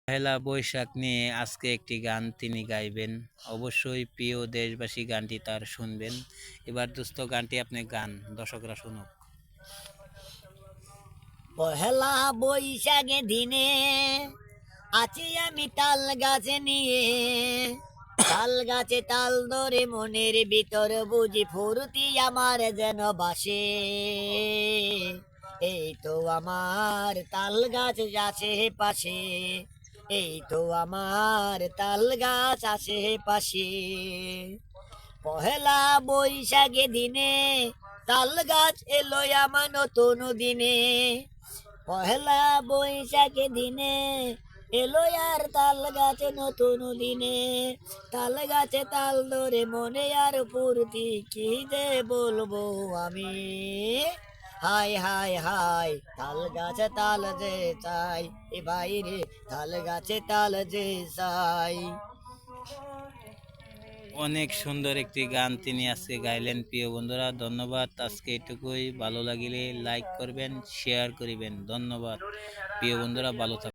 পহেলা বৈশাখ নিয়ে আজকে একটি গান তিনি গাইবেন। অবশ্যই প্রিয় দেশবাসী গানটি তার শুনবেন। এবার দোস্ত গানটি আপনি গান, দর্শকরা শুনুক। পহেলা বৈশাখে দিনে আছি আমি তাল গাছে নিয়ে, তাল গাছে তাল ধরে মনের ভিতর বুঝি ফুর্তি আমার যেন বাসে। এই তো আমার তাল গাছ আছে পাশে, এই তো আমার তাল গাছ আছে পাশে। পহেলা বৈশাখে দিনে তাল গাছ এলো আমার নতুন দিনে, পহেলা বৈশাখে দিনে এলো আর তাল গাছে নতুন দিনে। তাল গাছে তাল ধরে মনে আর ফুর্তি কি যে বলবো আমি। হাই হাই হাই তাল গাছে তাল যে চাই, এ বাইরে তাল গাছে তাল যে চাই। অনেক সুন্দর একটি গান তিনি আজকে গাইলেন। প্রিয় বন্ধুরা, ধন্যবাদ। আজকে এটুকুই। ভালো লাগিলে লাইক করবেন, শেয়ার করিবেন। ধন্যবাদ প্রিয় বন্ধুরা, ভালো থাকবেন।